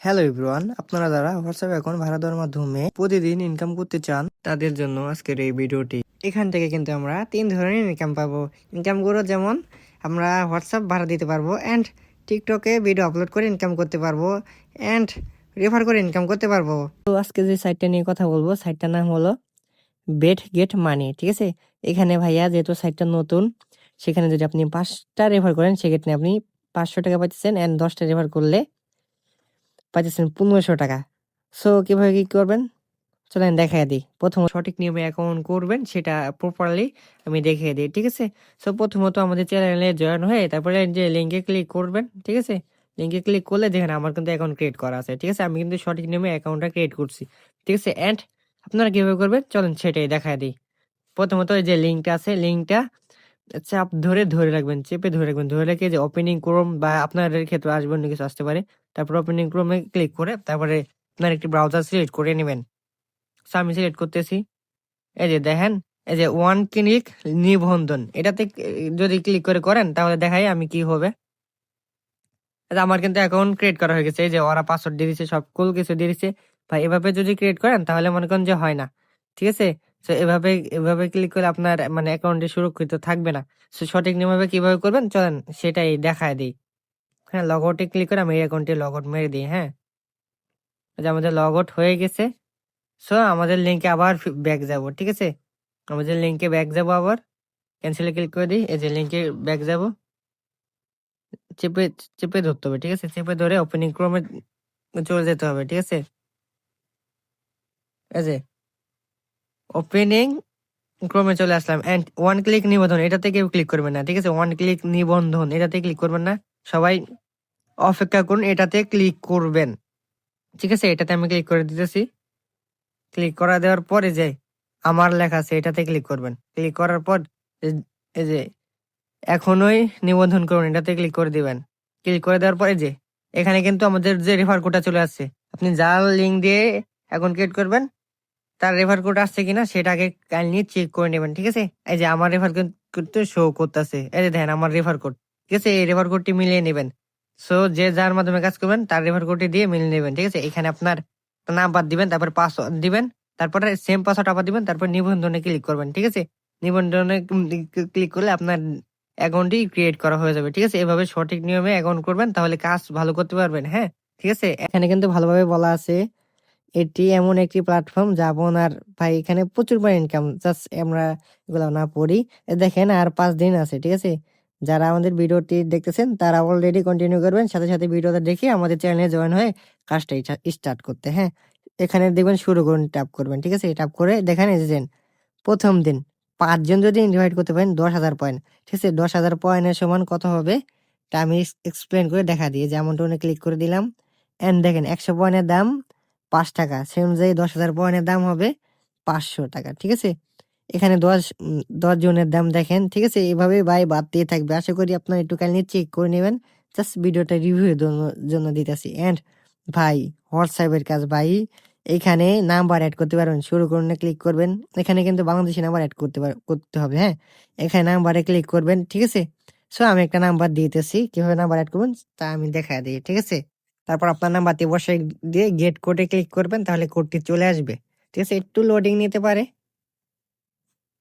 Hello everyone, আপনারা যারা WhatsApp account ভাড়া দেওয়ার মাধ্যমে প্রতিদিন ইনকাম করতে চান তাদের জন্য আজকের এই ভিডিওটি। এখান থেকে কিন্তু আমরা 3 ধরনের ইনকাম পাবো। ইনকামগুলো যেমন আমরা হোয়াটসঅ্যাপ ভাড়া দিতে পারবো, অ্যান্ড টিকটকে ভিডিও আপলোড করে ইনকাম করতে পারবো, অ্যান্ড রেফার করে ইনকাম করতে পারবো। তো আজকে যে সাইটটা নিয়ে কথা বলবো, সাইটটার নাম হলো বেট গেট মানি। ঠিক আছে, এখানে ভাইয়া যেহেতু সাইটটা নতুন, সেখানে যদি আপনি 5টা রেফার করেন সেক্ষেত্রে আপনি 500 টাকা পাচ্ছেন, অ্যান্ড 10টা রেফার করলে পাচ্ছেন 1500 টাকা। সো কিভাবে কি করবেন চলেন দেখাই দিই। প্রথম সঠিক নিয়মে অ্যাকাউন্ট করবেন সেটা প্রপারলি আমি দেখিয়ে দিই। ঠিক আছে, সো প্রথমত আমাদের চ্যানেলে জয়েন হয়ে তারপরে যে লিঙ্কে ক্লিক করবেন। ঠিক আছে, লিঙ্কে ক্লিক করলে দেখেন আমার কিন্তু অ্যাকাউন্ট ক্রিয়েট করা আছে। ঠিক আছে, আমি কিন্তু সঠিক নিয়মে অ্যাকাউন্টটা ক্রিয়েট করছি। ঠিক আছে, অ্যান্ড আপনারা কিভাবে করবেন চলেন সেটাই দেখাই দিই। প্রথমত এই যে লিঙ্কটা আছে, লিঙ্কটা চাপ ধরে ধরে রাখবেন, চেপে ধরে রাখবেন। ধরে রেখে যে ওপেনিং ক্রোম বা আপনাদের ক্ষেত্রে আসবে অন্য কিছু আসতে পারে, তারপর ওপেনিং ক্রোমে ক্লিক করে তারপরে আপনার একটি ব্রাউজার সিলেক্ট করে নেবেন। সো আমি সিলেক্ট করতেছি। এই যে দেখেন, এই যে ওয়ান ক্লিক নিবন্ধন, এটাতে যদি ক্লিক করে করেন তাহলে দেখাই আমি কি হবে। আমার কিন্তু অ্যাকাউন্ট ক্রিয়েট করা হয়ে গেছে। এই যে ওরা পাসওয়ার্ড দিয়ে দিচ্ছে, সব কুল কিছু দিয়ে দিচ্ছে। ভাই এভাবে যদি ক্রিয়েট করেন তাহলে মনে করেন যে হয় না। ঠিক আছে, তো এভাবে এভাবে ক্লিক করে আপনার মানে অ্যাকাউন্টে সুরক্ষিত থাকবে না। সো সঠিক নিয়মে কিভাবে করবেন চলেন সেটাই দেখায় দিই। হ্যাঁ, লগ আউটে ক্লিক করে আমি এই অ্যাকাউন্টে লগ আউট মেরে দিই। হ্যাঁ, এই যে আমাদের লগ আউট হয়ে গেছে। সো আমাদের লিঙ্কে আবার ব্যাক যাব। ঠিক আছে, আমাদের লিঙ্কে ব্যাক যাব, আবার ক্যান্সেলে ক্লিক করে দিই। এই যে লিঙ্কে ব্যাক যাব, চেপে চেপে ধরতে হবে। ঠিক আছে, চেপে ধরে ওপেনিং ক্রোমে চলে যেতে হবে। ঠিক আছে, এই যে ওপেনিং ক্রোমে চলে আসলাম, এন্ড ওয়ান ক্লিক নিবন্ধন এটাতে কেউ ক্লিক করবেন না। ঠিক আছে, ওয়ান ক্লিক নিবন্ধন এটাতে ক্লিক করবেন না, সবাই অপেক্ষা করুন, এটাতে ক্লিক করবেন। ঠিক আছে, এটাতে আমি ক্লিক করে দিতেছি। ক্লিক করা দেওয়ার পরে যে আমার লেখা আছে এটাতে ক্লিক করবেন। ক্লিক করার পর এই যে এখনই নিবন্ধন করুন এটাতে ক্লিক করে দিবেন। ক্লিক করে দেওয়ার পরে যে এখানে কিন্তু আমাদের যে রেফার কোডটা চলে আসছে, আপনি যার লিঙ্ক দিয়ে অ্যাকাউন্ট ক্রিয়েট করবেন তার রেফার কোড আসছে কিনা সেটাকে কাইন্ডলি চেক করে নেবেন। ঠিক আছে, এই যে আমার রেফার কোড তো শো করতেছে, এই যে দেখেন আমার রেফার কোড। ঠিক আছে, এই রেফার কোডটি মিলিয়ে নেবেন। সো যে যার মাধ্যমে কাজ করবেন তার রেফার কোডটি দিয়ে মিলিয়ে নেবেন। ঠিক আছে, এখানে আপনার নাম্বার দিবেন, তারপর পাসওয়ার্ড দিবেন, তারপরে সেম পাসওয়ার্ড আবার দিবেন, তারপর নিবন্ধনে ক্লিক করবেন। ঠিক আছে, নিবন্ধনে ক্লিক করলে আপনার অ্যাকাউন্টটি ক্রিয়েট করা হয়ে যাবে। ঠিক আছে, এভাবে সঠিক নিয়মে অ্যাকাউন্ট করবেন তাহলে কাজ ভালো করতে পারবেন। হ্যাঁ, ঠিক আছে, এখানে কিন্তু ভালোভাবে বলা আছে এটি এমন একটি প্ল্যাটফর্ম যা আপনার ভাই এখানে প্রচুর পরিমাণ ইনকাম। জাস্ট আমরা এগুলো না পড়ি, দেখেন আর 5 দিন আছে। ঠিক আছে, যারা আমাদের ভিডিওটি দেখতেছেন তারা অলরেডি কন্টিনিউ করবেন, সাথে সাথে ভিডিওটা দেখে আমাদের চ্যানেলে জয়েন হয়ে কাজটা স্টার্ট করতে। হ্যাঁ, এখানে দেখবেন শুরু করুন ট্যাপ করবেন। ঠিক আছে, ট্যাপ করে দেখেন এসেছেন প্রথম দিন 5 জন যদি ইনভাইট করতে পারেন 10,000 পয়েন্ট। ঠিক আছে, 10,000 পয়েন্টের সমান কত হবে তা আমি এক্সপ্লেন করে দেখা দিই। যেমন টোনে ক্লিক করে দিলাম, এন্ড দেখেন 100 পয়েন্টের দাম 5 টাকা, সে অনুযায়ী 10,000 পয়েন্টের দাম হবে 500 টাকা। ঠিক আছে, এখানে 10 জনের দাম দেখেন। ঠিক আছে, এইভাবে ভাই বাড়তেই থাকবে। আশা করি আপনার একটু কাইন্ডলি চেক করে নেবেন। জাস্ট ভিডিওটা রিভিউ জন্য দিতেছি। এন্ড ভাই হোয়াটসঅ্যাপের কাজ ভাই, এইখানে নাম্বার অ্যাড করতে পারবেন। শুরু করুন ক্লিক করবেন, এখানে কিন্তু বাংলাদেশি নাম্বার অ্যাড করতে হবে। হ্যাঁ, এখানে নাম্বারে ক্লিক করবেন। ঠিক আছে, সো আমি একটা নাম্বার দিতেছি, কিভাবে নাম্বার অ্যাড করবেন তা আমি দেখা দিই। ঠিক আছে, তারপর আপনার নাম্বারটি বসাই দিয়ে গেট কোডে ক্লিক করবেন, তাহলে কোডটি চলে আসবে। ঠিক আছে, একটু লোডিং নিতে পারে,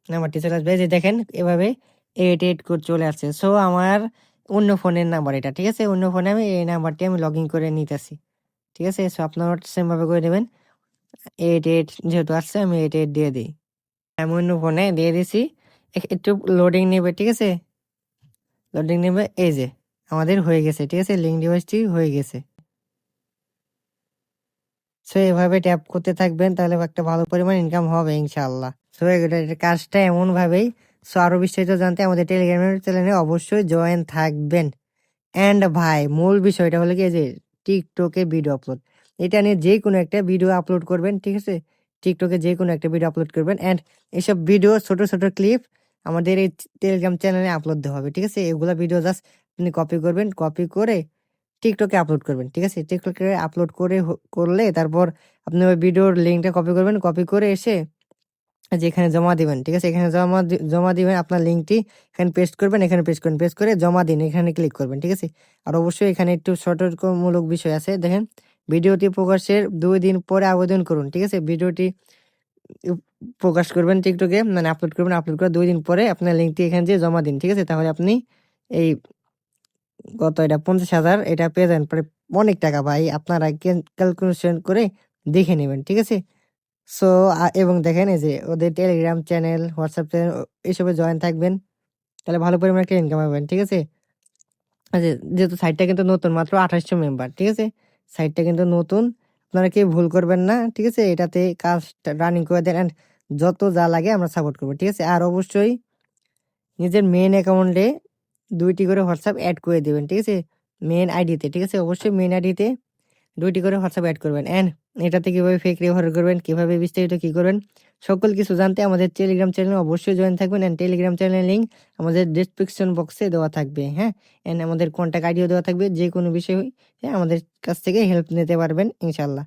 নাম্বারটি চলে আসবে। এই যে দেখেন এভাবে 88 কোড চলে আসছে। সো আমার অন্য ফোনের নাম্বার এটা। ঠিক আছে, অন্য ফোনে আমি এই নাম্বারটি আমি লগ ইন করে নিতেছি। ঠিক আছে, সো আপনারা সেম ভাবে করে নেবেন। 88 যেহেতু আসছে আমি 88 দিয়ে দিই। আমি অন্য ফোনে দিয়ে দিছি, একটু লোডিং নেবে। ঠিক আছে, লোডিং নেবে। এই যে আমাদের হয়ে গেছে। ঠিক আছে, লিঙ্ক ডিভাইসটি হয়ে গেছে। সো এভাবে ট্যাপ করতে থাকবেন, তাহলে একটা ভালো পরিমাণ ইনকাম হবে ইনশাআল্লাহ। সো এটার কাজটা এমন ভাবেই। সো আরো বিস্তারিত জানতে আমাদের টেলিগ্রামের চ্যানেলে অবশ্যই জয়েন থাকবেন। এন্ড ভাই মূল বিষয়টা হলো কি, যে টিকটকে ভিডিও আপলোড, এটা নিয়ে যে কোনো একটা ভিডিও আপলোড করবেন। ঠিক আছে, টিকটকে যে কোনো একটা ভিডিও আপলোড করবেন, এন্ড এইসব ভিডিও ছোট ছোট ক্লিপ আমাদের এই টেলিগ্রাম চ্যানেলে আপলোড দেওয়া হবে। ঠিক আছে, এগুলা ভিডিও জাস্ট আপনি কপি করবেন, কপি করে টিকটকে আপলোড করবেন। ঠিক আছে, টিকটকে আপলোড করে করলে তারপর আপনি ওই ভিডিওর লিঙ্কটা কপি করবেন, কপি করে এসে যেখানে জমা দিবেন। ঠিক আছে, এখানে জমা দিবেন, আপনার লিঙ্কটি এখানে পেস্ট করবেন, এখানে পেস্ট করবেন, পেস্ট করে জমা দিন, এখানে ক্লিক করবেন। ঠিক আছে, আর অবশ্যই এখানে একটু সতর্কমূলক বিষয় আছে, দেখেন ভিডিওটি প্রকাশের 2 দিন পরে আবেদন করুন। ঠিক আছে? ভিডিওটি প্রকাশ করবেন টিকটকে, মানে আপলোড করবেন। আপলোড করার 2 দিন পরে আপনার লিঙ্কটি এখানে যেয়ে জমা দিন। ঠিক আছে? তাহলে আপনি এই কত এটা 50,000 এটা পেয়ে যাবেন। পরে অনেক টাকা ভাই। আপনারা ক্যালকুলেশন করে দেখে নেবেন। ঠিক আছে? সো এবং দেখেন এই যে ওদের টেলিগ্রাম চ্যানেল, হোয়াটসঅ্যাপ চ্যানেল এসবে জয়েন থাকবেন। তাহলে ভালো পরিমাণে একটা ইনকাম পাবেন। ঠিক আছে? আচ্ছা, যেহেতু সাইটটা কিন্তু নতুন, মাত্র 2800 মেম্বার। ঠিক আছে? সাইটটা কিন্তু নতুন। আপনারা কেউ ভুল করবেন না। ঠিক আছে? এটাতে কাজটা রানিং করে দেন এন্ড যত যা লাগে আমরা সাপোর্ট করব। ঠিক আছে? আর অবশ্যই নিজের মেইন অ্যাকাউন্টে 2 টি করে হোয়াটসঅ্যাপ এড করে দিবেন। ঠিক আছে? মেইন আইডিতে। ঠিক আছে? অবশ্যই মেইন আইডিতে 2 টি করে হোয়াটসঅ্যাপ এড করবেন। এন্ড এটাতে কিভাবে ফেক ব্যবহার করবেন, কিভাবে বিস্তারিত কি করবেন, সকল কিছু জানতে আমাদের টেলিগ্রাম চ্যানেলে অবশ্যই জয়েন থাকবেন। এন্ড টেলিগ্রাম চ্যানেলের লিঙ্ক আমাদের ডেসক্রিপশন বক্সে দেওয়া থাকবে। হ্যাঁ? এন্ড আমাদের কন্টাক্ট আইডিও দেওয়া থাকবে। যেকোনো বিষয়ে আমাদের কাছ থেকে হেল্প নিতে পারবেন ইনশাআল্লাহ।